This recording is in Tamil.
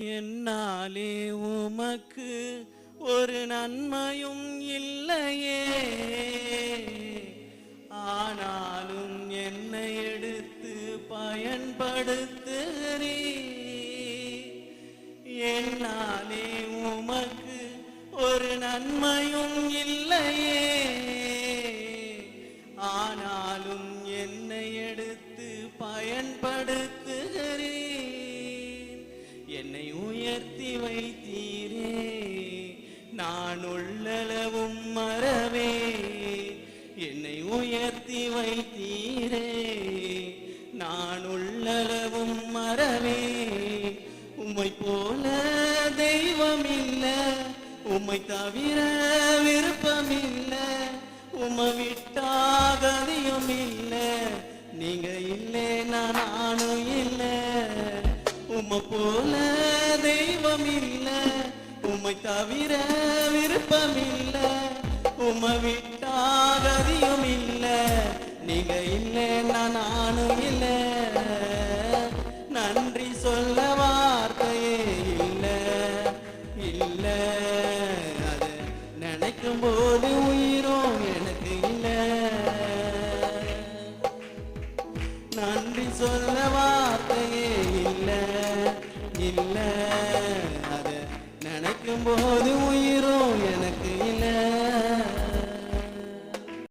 என்னாலே உமக்கு ஒரு நன்மையும் இல்லையே, ஆனாலும் என்னை எடுத்து பயன்படுத்துகிறீ. என்னாலே உமக்கு ஒரு நன்மையும் இல்லையே, ஆனாலும் என்னை எடுத்து பயன்படுத்துகிறீ. என்னை உயர்த்தி வைத்தீரே, நான் உள்ளளவும் மறவே. என்னை உயர்த்தி வைத்தீரே, நான் உள்ளளவும் மறவே. உம்மை போல தெய்வம் இல்ல, உம்மை தவிர விருப்பமில்ல, உம்மை விட்டா கதியும் இல்ல. நீங்க இல்லை நானும் இல்லை. உம்மை போல தெய்வம் இல்ல, உம்மை தவிர விருப்பமில்ல, உம்மை விட்டா கதியும் இல்ல. நீங்க இல்லை நானும் இல்லை.